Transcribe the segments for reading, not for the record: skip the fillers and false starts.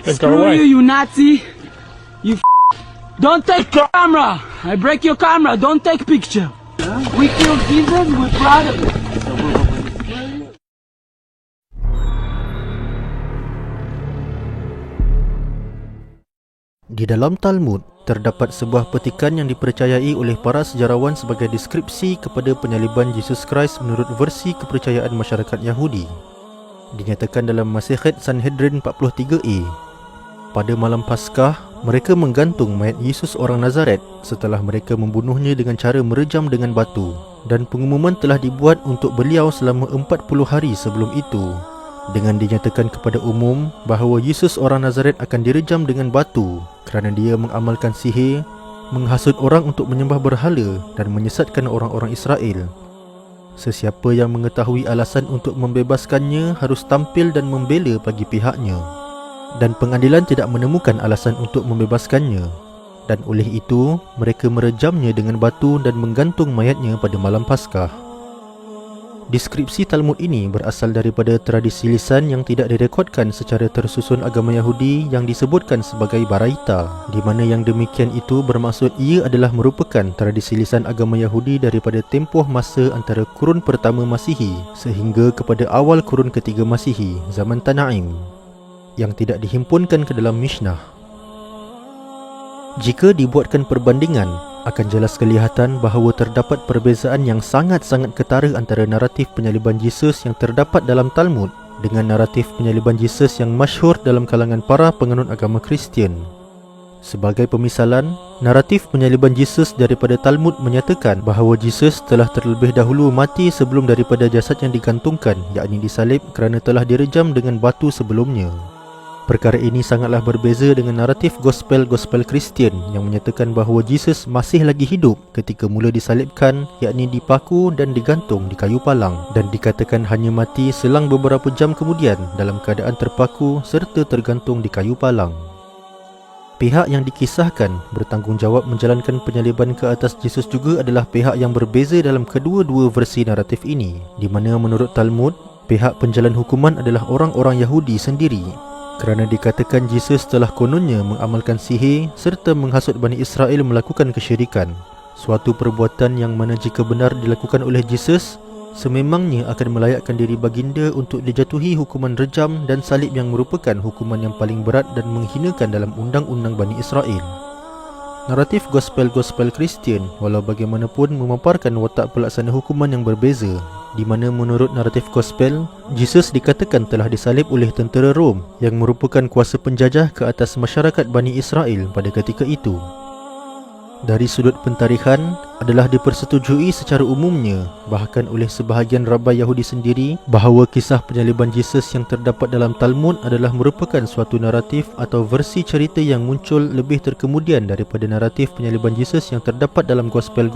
Screw you, you Nazi! Don't take camera! I break your camera, don't take picture! We killed Jesus, we're proud of it! Di dalam Talmud, terdapat sebuah petikan yang dipercayai oleh para sejarawan sebagai deskripsi kepada penyaliban Yesus Kristus menurut versi kepercayaan masyarakat Yahudi. Dinyatakan dalam Masekhet Sanhedrin 43a. Pada malam Paskah, mereka menggantung mayat Yesus orang Nazaret setelah mereka membunuhnya dengan cara merejam dengan batu, dan pengumuman telah dibuat untuk beliau selama 40 hari sebelum itu, dengan dinyatakan kepada umum bahawa Yesus orang Nazaret akan direjam dengan batu kerana dia mengamalkan sihir, menghasut orang untuk menyembah berhala dan menyesatkan orang-orang Israel. Sesiapa yang mengetahui alasan untuk membebaskannya harus tampil dan membela bagi pihaknya, dan pengadilan tidak menemukan alasan untuk membebaskannya, dan oleh itu mereka merejamnya dengan batu dan menggantung mayatnya pada malam Paskah. Deskripsi Talmud ini berasal daripada tradisi lisan yang tidak direkodkan secara tersusun agama Yahudi yang disebutkan sebagai Baraita, di mana yang demikian itu bermaksud ia adalah merupakan tradisi lisan agama Yahudi daripada tempoh masa antara kurun pertama Masihi sehingga kepada awal kurun ketiga Masihi, zaman Tanaim, yang tidak dihimpunkan ke dalam Mishnah. Jika dibuatkan perbandingan, akan jelas kelihatan bahawa terdapat perbezaan yang sangat-sangat ketara antara naratif penyaliban Yesus yang terdapat dalam Talmud dengan naratif penyaliban Yesus yang masyhur dalam kalangan para penganut agama Kristian. Sebagai pemisalan, naratif penyaliban Yesus daripada Talmud menyatakan bahawa Yesus telah terlebih dahulu mati sebelum daripada jasad yang digantungkan, yakni disalib, kerana telah direjam dengan batu sebelumnya. Perkara ini sangatlah berbeza dengan naratif gospel Kristian yang menyatakan bahawa Yesus masih lagi hidup ketika mula disalibkan, yakni dipaku dan digantung di kayu palang, dan dikatakan hanya mati selang beberapa jam kemudian dalam keadaan terpaku serta tergantung di kayu palang. Pihak yang dikisahkan bertanggungjawab menjalankan penyaliban ke atas Yesus juga adalah pihak yang berbeza dalam kedua-dua versi naratif ini, di mana menurut Talmud, pihak penjalan hukuman adalah orang-orang Yahudi sendiri, kerana dikatakan Yesus telah kononnya mengamalkan sihir serta menghasut Bani Israel melakukan kesyirikan, suatu perbuatan yang mana jika benar dilakukan oleh Yesus, sememangnya akan melayakkan diri baginda untuk dijatuhi hukuman rejam dan salib yang merupakan hukuman yang paling berat dan menghinakan dalam undang-undang Bani Israel. Naratif gospel Kristian walau bagaimanapun memaparkan watak pelaksana hukuman yang berbeza, di mana menurut naratif gospel, Yesus dikatakan telah disalib oleh tentera Rom yang merupakan kuasa penjajah ke atas masyarakat Bani Israel pada ketika itu. Dari sudut pentarikhan, adalah dipersetujui secara umumnya, bahkan oleh sebahagian rabai Yahudi sendiri, bahawa kisah penyaliban Yesus yang terdapat dalam Talmud adalah merupakan suatu naratif atau versi cerita yang muncul lebih terkemudian daripada naratif penyaliban Yesus yang terdapat dalam gospel.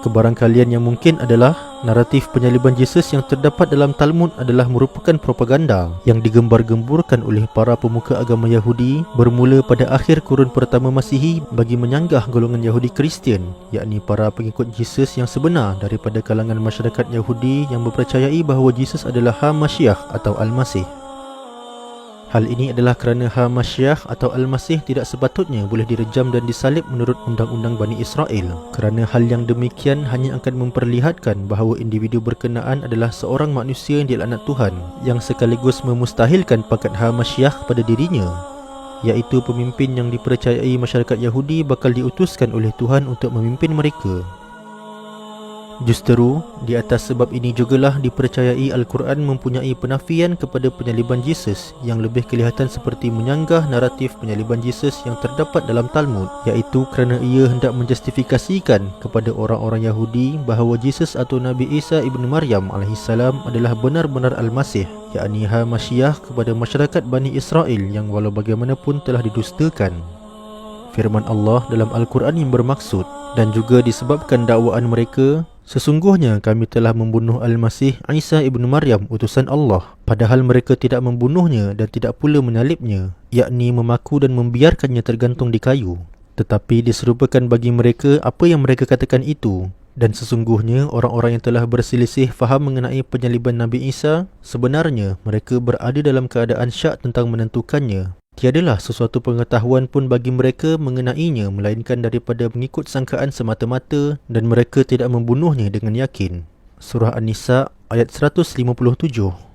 Kebarangkalian yang mungkin adalah naratif penyaliban Yesus yang terdapat dalam Talmud adalah merupakan propaganda yang digembar-gemburkan oleh para pemuka agama Yahudi bermula pada akhir kurun pertama Masihi bagi menyanggah golongan Yahudi Kristian, yakni para pengikut Yesus yang sebenar daripada kalangan masyarakat Yahudi yang mempercayai bahawa Yesus adalah Ha-Mashiach atau Al-Masih. Hal ini adalah kerana Ha-Mashiach atau Al-Masih tidak sepatutnya boleh direjam dan disalib menurut undang-undang Bani Israel, kerana hal yang demikian hanya akan memperlihatkan bahawa individu berkenaan adalah seorang manusia yang dilaknat Tuhan, yang sekaligus memustahilkan pangkat Ha-Mashiach pada dirinya, iaitu pemimpin yang dipercayai masyarakat Yahudi bakal diutuskan oleh Tuhan untuk memimpin mereka. Justeru, di atas sebab ini jugalah dipercayai Al-Quran mempunyai penafian kepada penyaliban Yesus yang lebih kelihatan seperti menyanggah naratif penyaliban Yesus yang terdapat dalam Talmud, iaitu kerana ia hendak menjustifikasikan kepada orang-orang Yahudi bahawa Yesus atau Nabi Isa ibn Maryam AS adalah benar-benar Al-Masih, yakni Ha-Mashiach kepada masyarakat Bani Israel yang walau bagaimanapun telah didustakan. Firman Allah dalam Al-Quran yang bermaksud, dan juga disebabkan dakwaan mereka, sesungguhnya kami telah membunuh Al-Masih Isa ibn Maryam utusan Allah, padahal mereka tidak membunuhnya dan tidak pula menyalibnya, yakni memaku dan membiarkannya tergantung di kayu. Tetapi diserupakan bagi mereka apa yang mereka katakan itu. Dan sesungguhnya orang-orang yang telah berselisih faham mengenai penyaliban Nabi Isa, sebenarnya mereka berada dalam keadaan syak tentang menentukannya, Tiadalah sesuatu pengetahuan pun bagi mereka mengenainya melainkan daripada mengikut sangkaan semata-mata dan mereka tidak membunuhnya dengan yakin. Surah An-Nisa ayat 157.